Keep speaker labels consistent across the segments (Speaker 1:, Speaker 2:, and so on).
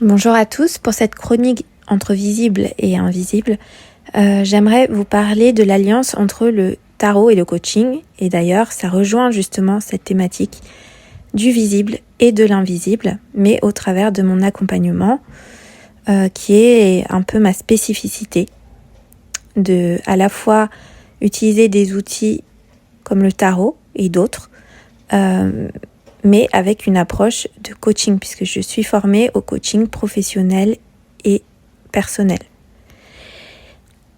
Speaker 1: Bonjour à tous, pour cette chronique entre visible et invisible, j'aimerais vous parler de l'alliance entre le tarot et le coaching. Et d'ailleurs, ça rejoint justement cette thématique du visible et de l'invisible, mais au travers de mon accompagnement, qui est un peu ma spécificité, de à la fois utiliser des outils comme le tarot et d'autres, mais avec une approche de coaching, puisque je suis formée au coaching professionnel et personnel.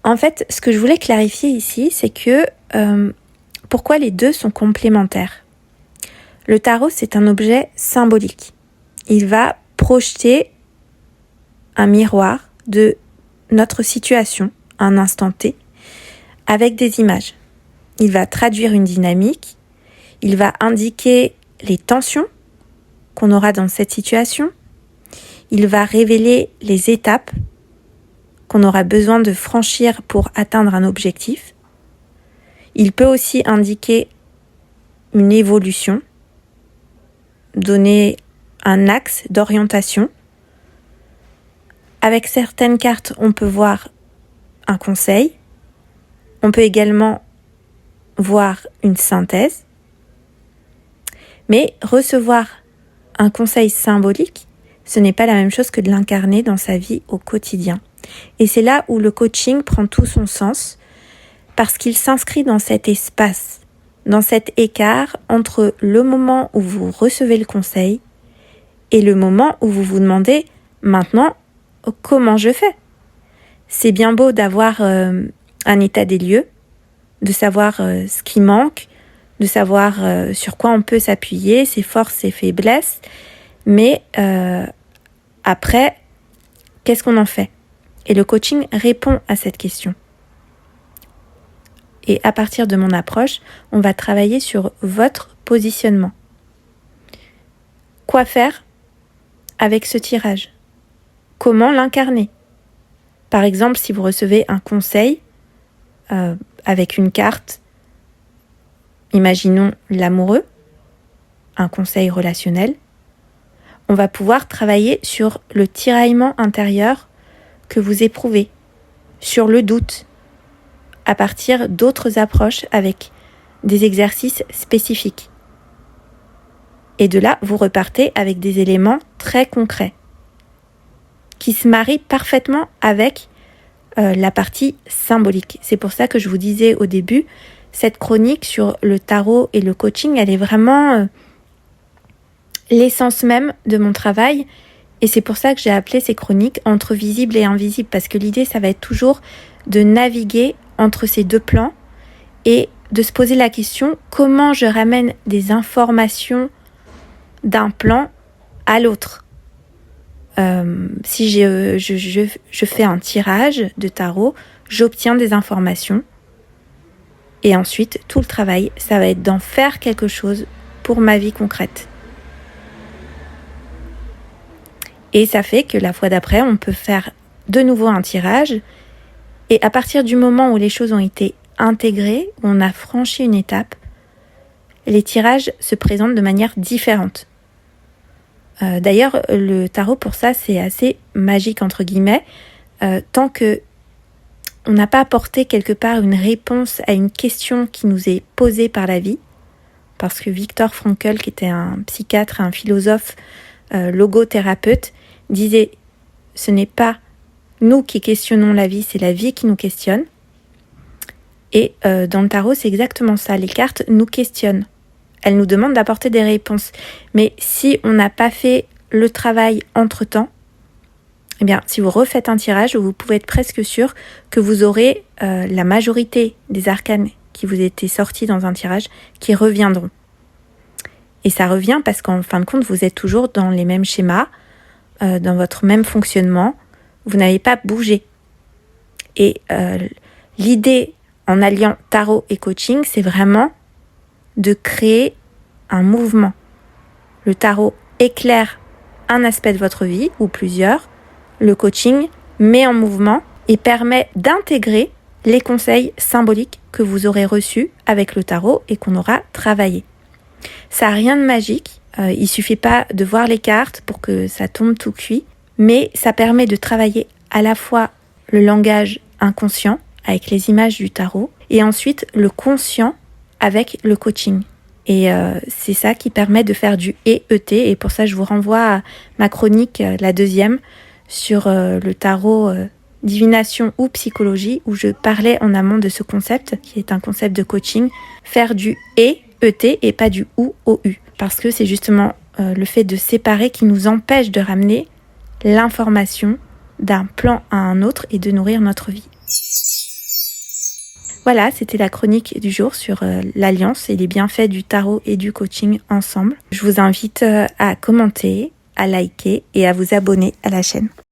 Speaker 1: En fait, ce que je voulais clarifier ici, c'est que pourquoi les deux sont complémentaires. Le tarot, c'est un objet symbolique. Il va projeter un miroir de notre situation, un instant T, avec des images. Il va traduire une dynamique, il va indiquer les tensions qu'on aura dans cette situation. Il va révéler les étapes qu'on aura besoin de franchir pour atteindre un objectif. Il peut aussi indiquer une évolution, donner un axe d'orientation. Avec certaines cartes, on peut voir un conseil. On peut également voir une synthèse. Mais recevoir un conseil symbolique, ce n'est pas la même chose que de l'incarner dans sa vie au quotidien. Et c'est là où le coaching prend tout son sens, parce qu'il s'inscrit dans cet espace, dans cet écart entre le moment où vous recevez le conseil et le moment où vous vous demandez maintenant comment je fais. C'est bien beau d'avoir un état des lieux, de savoir ce qui manque, de savoir sur quoi on peut s'appuyer, ses forces, ses faiblesses. Mais après, qu'est-ce qu'on en fait ? Et le coaching répond à cette question. Et à partir de mon approche, on va travailler sur votre positionnement. Quoi faire avec ce tirage ? Comment l'incarner ? Par exemple, si vous recevez un conseil avec une carte, imaginons l'amoureux, un conseil relationnel, on va pouvoir travailler sur le tiraillement intérieur que vous éprouvez, sur le doute, à partir d'autres approches avec des exercices spécifiques. Et de là, vous repartez avec des éléments très concrets qui se marient parfaitement avec la partie symbolique. C'est pour ça que je vous disais au début, cette chronique sur le tarot et le coaching, elle est vraiment l'essence même de mon travail. Et c'est pour ça que j'ai appelé ces chroniques entre visible et invisible, parce que l'idée, ça va être toujours de naviguer entre ces deux plans et de se poser la question, comment je ramène des informations d'un plan à l'autre. Si je fais un tirage de tarot, j'obtiens des informations. Et ensuite, tout le travail, ça va être d'en faire quelque chose pour ma vie concrète. Et ça fait que la fois d'après, on peut faire de nouveau un tirage. Et à partir du moment où les choses ont été intégrées, où on a franchi une étape, les tirages se présentent de manière différente. D'ailleurs, le tarot, pour ça, c'est assez magique, entre guillemets. Tant que on n'a pas apporté quelque part une réponse à une question qui nous est posée par la vie, parce que Viktor Frankl, qui était un psychiatre, un philosophe, logothérapeute, disait « ce n'est pas nous qui questionnons la vie, c'est la vie qui nous questionne ». Et dans le tarot, c'est exactement ça. Les cartes nous questionnent. Elles nous demandent d'apporter des réponses. Mais si on n'a pas fait le travail entre-temps, eh bien, si vous refaites un tirage, vous pouvez être presque sûr que vous aurez la majorité des arcanes qui vous étaient sortis dans un tirage qui reviendront. Et ça revient parce qu'en fin de compte, vous êtes toujours dans les mêmes schémas, dans votre même fonctionnement. Vous n'avez pas bougé. Et l'idée en alliant tarot et coaching, c'est vraiment de créer un mouvement. Le tarot éclaire un aspect de votre vie, ou plusieurs. Le coaching met en mouvement et permet d'intégrer les conseils symboliques que vous aurez reçus avec le tarot et qu'on aura travaillé. Ça n'a rien de magique, il suffit pas de voir les cartes pour que ça tombe tout cuit. mais ça permet de travailler à la fois le langage inconscient avec les images du tarot et ensuite le conscient avec le coaching. Et c'est ça qui permet de faire du EET. Et pour ça, je vous renvoie à ma chronique, la deuxième, sur le tarot divination ou psychologie, où je parlais en amont de ce concept, qui est un concept de coaching, faire du EET et pas du OU. Parce que c'est justement le fait de séparer qui nous empêche de ramener l'information d'un plan à un autre et de nourrir notre vie. Voilà, c'était la chronique du jour sur l'alliance et les bienfaits du tarot et du coaching ensemble. Je vous invite à commenter, à liker et à vous abonner à la chaîne.